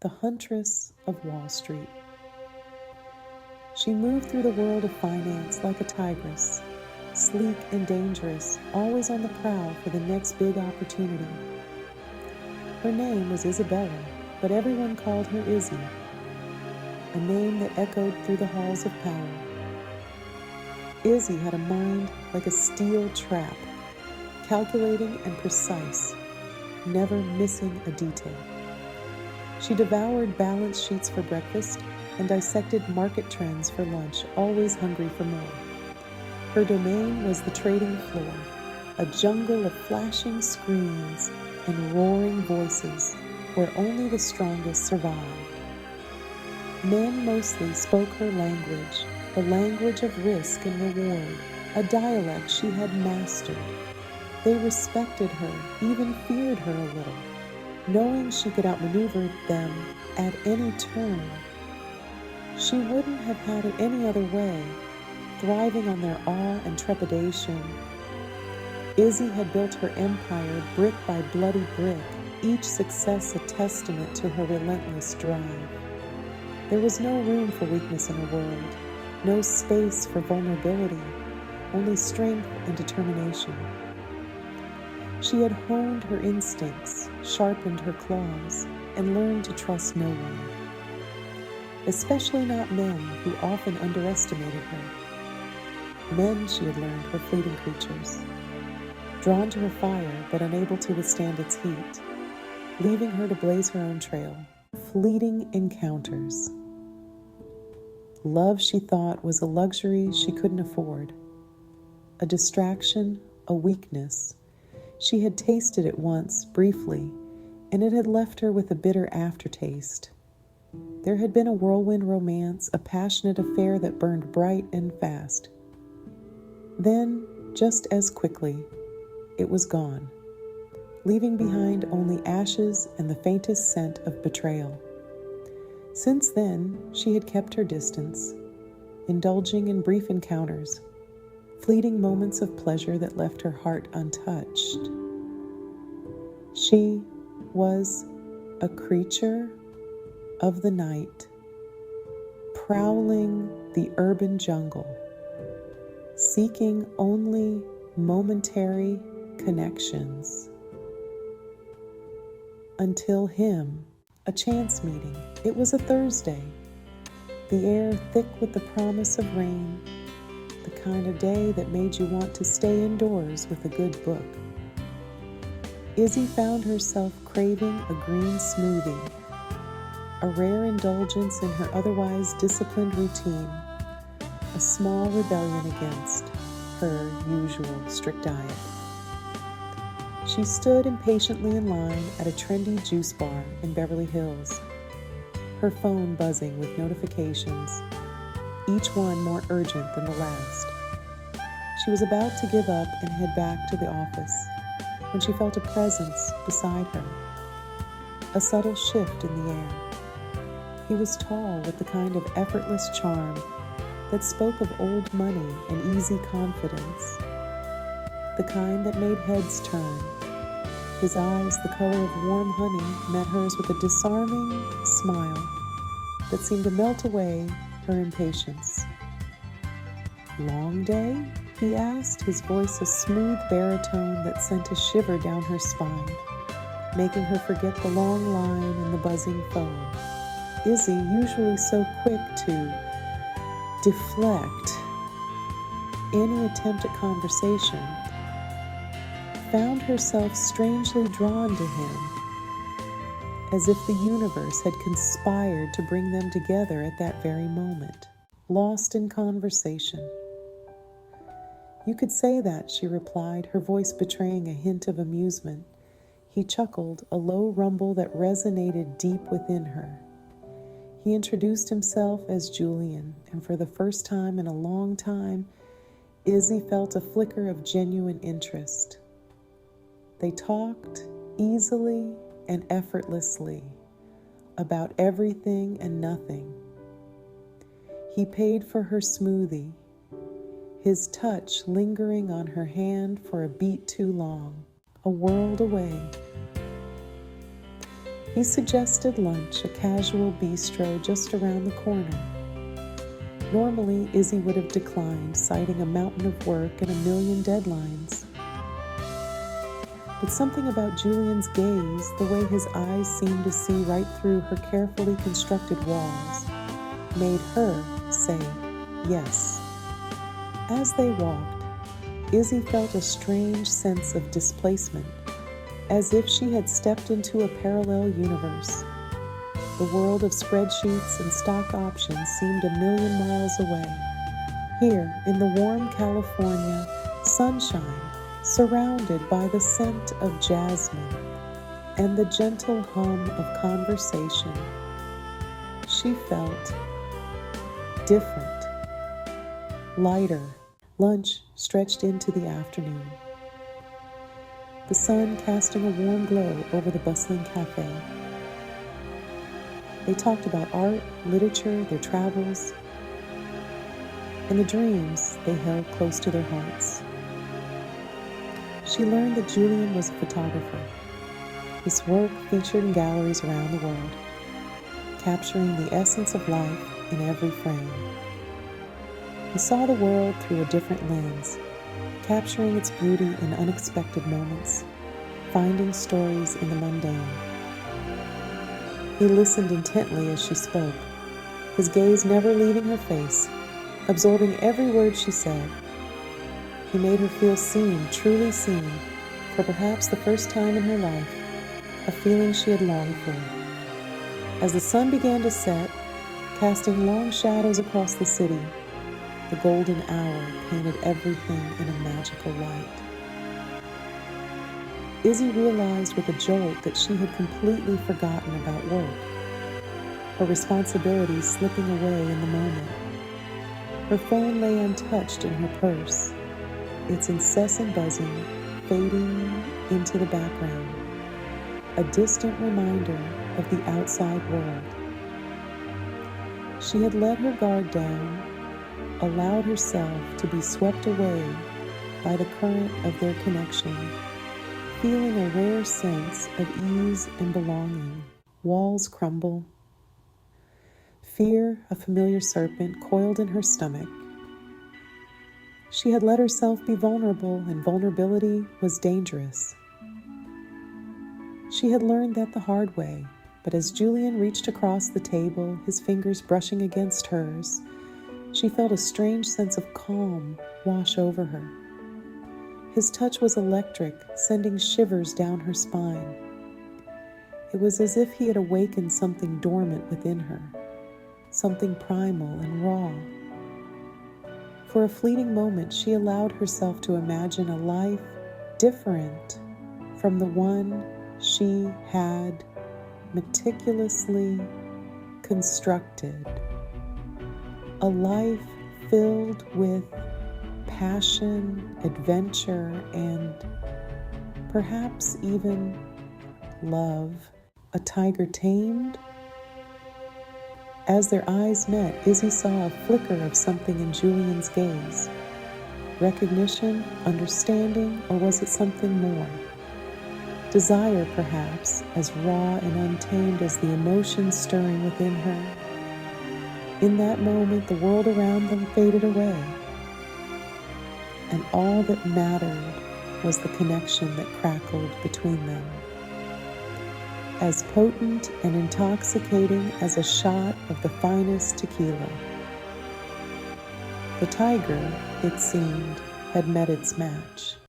the huntress of Wall Street. She moved through the world of finance like a tigress, sleek and dangerous, always on the prowl for the next big opportunity. Her name was Isabella, but everyone called her Izzy, a name that echoed through the halls of power. Izzy had a mind like a steel trap, calculating and precise, never missing a detail. She devoured balance sheets for breakfast and dissected market trends for lunch, always hungry for more. Her domain was the trading floor, a jungle of flashing screens and roaring voices where only the strongest survived. Men mostly spoke her language, the language of risk and reward, a dialect she had mastered. They respected her, even feared her a little, knowing she could outmaneuver them at any turn. She wouldn't have had it any other way, thriving on their awe and trepidation. Izzy had built her empire brick by bloody brick, each success a testament to her relentless drive. There was no room for weakness in her world, no space for vulnerability, only strength and determination. She had honed her instincts, sharpened her claws, and learned to trust no one, especially not men who often underestimated her. Men, she had learned, were fleeting creatures, drawn to her fire but unable to withstand its heat, leaving her to blaze her own trail. Fleeting encounters. Love, she thought, was a luxury she couldn't afford, a distraction, a weakness. She had tasted it once, briefly, and it had left her with a bitter aftertaste. There had been a whirlwind romance, a passionate affair that burned bright and fast. Then, just as quickly, it was gone, leaving behind only ashes and the faintest scent of betrayal. Since then, she had kept her distance, indulging in brief encounters, fleeting moments of pleasure that left her heart untouched. She was a creature of the night, prowling the urban jungle, seeking only momentary connections. Until him, a chance meeting. It was a Thursday, the air thick with the promise of rain, the kind of day that made you want to stay indoors with a good book. Izzy found herself craving a green smoothie, a rare indulgence in her otherwise disciplined routine, a small rebellion against her usual strict diet. She stood impatiently in line at a trendy juice bar in Beverly Hills, her phone buzzing with notifications, each one more urgent than the last. She was about to give up and head back to the office when she felt a presence beside her, a subtle shift in the air. He was tall with the kind of effortless charm that spoke of old money and easy confidence, the kind that made heads turn. His eyes, the color of warm honey, met hers with a disarming smile that seemed to melt away her impatience. "Long day?" he asked, his voice a smooth baritone that sent a shiver down her spine, making her forget the long line and the buzzing phone. Izzy, usually so quick to deflect any attempt at conversation, found herself strangely drawn to him, as if the universe had conspired to bring them together at that very moment, lost in conversation. "You could say that," she replied, her voice betraying a hint of amusement. He chuckled, a low rumble that resonated deep within her. He introduced himself as Julian, and for the first time in a long time, Izzy felt a flicker of genuine interest. They talked easily and effortlessly about everything and nothing. He paid for her smoothie, his touch lingering on her hand for a beat too long, a world away. He suggested lunch, a casual bistro just around the corner. Normally, Izzy would have declined, citing a mountain of work and a million deadlines. But something about Julian's gaze, the way his eyes seemed to see right through her carefully constructed walls, made her say yes. As they walked, Izzy felt a strange sense of displacement, as if she had stepped into a parallel universe. The world of spreadsheets and stock options seemed a million miles away. Here, in the warm California sunshine, surrounded by the scent of jasmine and the gentle hum of conversation, she felt different, lighter. Lunch stretched into the afternoon, the sun casting a warm glow over the bustling cafe. They talked about art, literature, their travels, and the dreams they held close to their hearts. She learned that Julian was a photographer. His work featured in galleries around the world, capturing the essence of life in every frame. He saw the world through a different lens, capturing its beauty in unexpected moments, finding stories in the mundane. He listened intently as she spoke, his gaze never leaving her face, absorbing every word she said. He made her feel seen, truly seen, for perhaps the first time in her life, a feeling she had longed for. As the sun began to set, casting long shadows across the city, the golden hour painted everything in a magical light. Izzy realized with a jolt that she had completely forgotten about work, her responsibilities slipping away in the moment. Her phone lay untouched in her purse, its incessant buzzing fading into the background, a distant reminder of the outside world. She had let her guard down, allowed herself to be swept away by the current of their connection, feeling a rare sense of ease and belonging. Walls crumble. Fear, a familiar serpent, coiled in her stomach. She had let herself be vulnerable, and vulnerability was dangerous. She had learned that the hard way, but as Julian reached across the table, his fingers brushing against hers, she felt a strange sense of calm wash over her. His touch was electric, sending shivers down her spine. It was as if he had awakened something dormant within her, something primal and raw. For a fleeting moment, she allowed herself to imagine a life different from the one she had meticulously constructed. A life filled with passion, adventure, and perhaps even love. A tiger tamed? As their eyes met, Izzy saw a flicker of something in Julian's gaze. Recognition, understanding, or was it something more? Desire, perhaps, as raw and untamed as the emotions stirring within her. In that moment, the world around them faded away, and all that mattered was the connection that crackled between them. As potent and intoxicating as a shot of the finest tequila. The tiger, it seemed, had met its match.